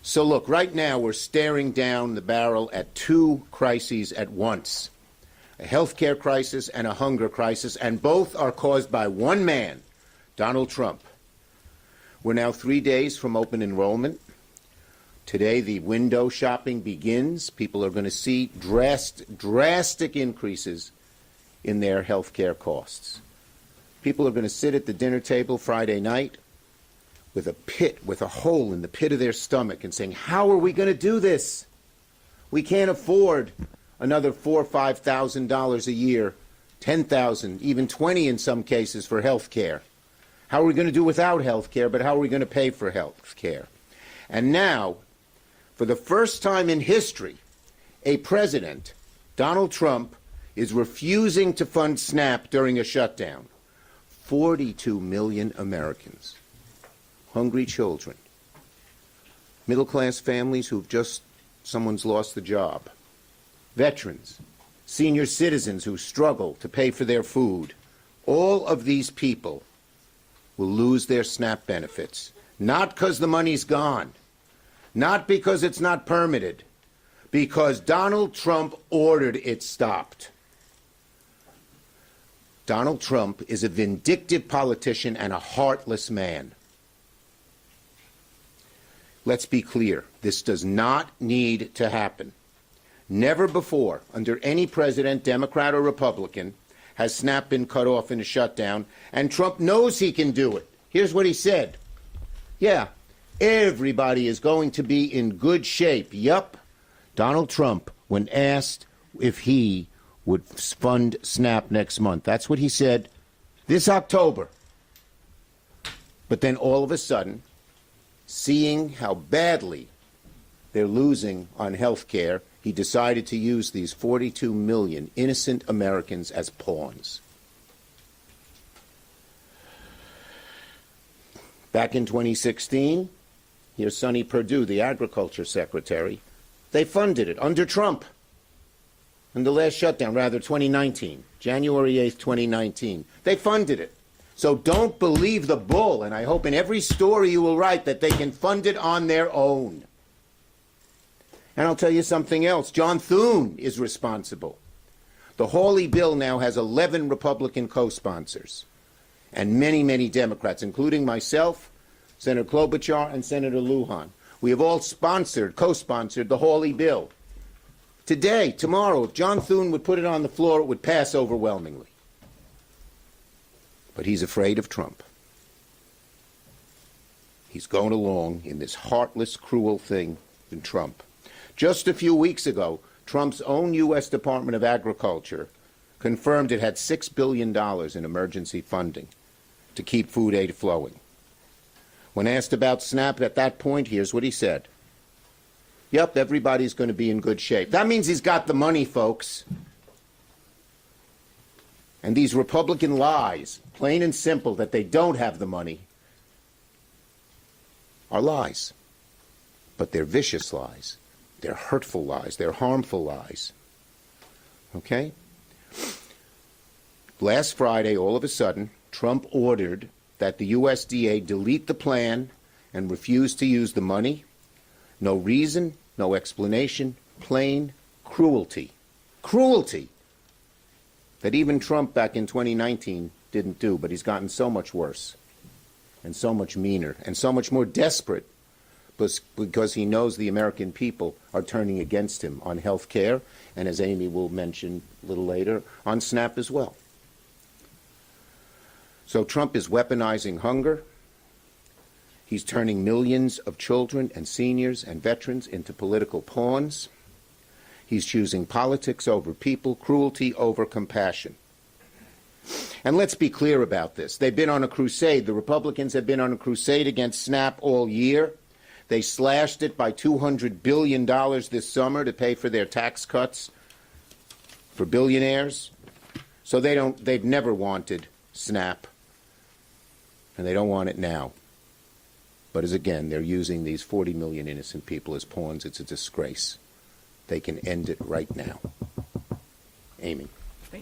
So look, right now we're staring down the barrel at two crises at once. A healthcare crisis and a hunger crisis, and both are caused by one man, Donald Trump. We're now 3 days from open enrollment. Today the window shopping begins. People are going to see drastic increases in their healthcare costs. People are going to sit at the dinner table Friday night with a hole in the pit of their stomach and saying, how are we going to do this? We can't afford another $4,000 or $5,000 a year, $10,000, even $20,000 in some cases for health care. How are we going to do without health care, but how are we going to pay for health care? And now, for the first time in history, a president, Donald Trump, is refusing to fund SNAP during a shutdown. 42 million Americans, hungry children, middle-class families someone's lost the job, veterans, senior citizens who struggle to pay for their food. All of these people will lose their SNAP benefits, not because the money's gone, not because it's not permitted, because Donald Trump ordered it stopped. Donald Trump is a vindictive politician and a heartless man. Let's be clear, this does not need to happen. Never before, under any president, Democrat or Republican, has SNAP been cut off in a shutdown, and Trump knows he can do it. Here's what he said. Yeah, everybody is going to be in good shape. Yup. Donald Trump, when asked if he would fund SNAP next month, that's what he said this October. But then all of a sudden, seeing how badly they're losing on health care, he decided to use these 42 million innocent Americans as pawns. Back in 2016, here's Sonny Perdue, the agriculture secretary. They funded it under Trump. In the last shutdown, rather 2019, January 8th, 2019. They funded it. So don't believe the bull, and I hope in every story you will write that they can fund it on their own. And I'll tell you something else. John Thune is responsible. The Hawley bill now has 11 Republican co-sponsors and many, many Democrats, including myself, Senator Klobuchar, and Senator Lujan. We have all co-sponsored the Hawley bill. Today, tomorrow, if John Thune would put it on the floor, it would pass overwhelmingly. But he's afraid of Trump. He's going along in this heartless, cruel thing in Trump. Just a few weeks ago, Trump's own U.S. Department of Agriculture confirmed it had $6 billion in emergency funding to keep food aid flowing. When asked about SNAP at that point, here's what he said. Yep, everybody's going to be in good shape. That means he's got the money, folks. And these Republican lies, plain and simple, that they don't have the money, are lies. But they're vicious lies. They're hurtful lies. They're harmful lies. Okay? Last Friday, all of a sudden, Trump ordered that the USDA delete the plan and refuse to use the money. No reason, no explanation, plain cruelty. Cruelty that even Trump back in 2019 didn't do, but he's gotten so much worse and so much meaner and so much more desperate because he knows the American people are turning against him on health care and, as Amy will mention a little later, on SNAP as well. So Trump is weaponizing hunger. He's turning millions of children and seniors and veterans into political pawns. He's choosing politics over people, cruelty over compassion. And let's be clear about this. They've been on a crusade. The Republicans have been on a crusade against SNAP all year. They slashed it by $200 billion this summer to pay for their tax cuts for billionaires. So they've never wanted SNAP, and they don't want it now. But as again, they're using these 40 million innocent people as pawns. It's a disgrace. They can end it right now. Amy.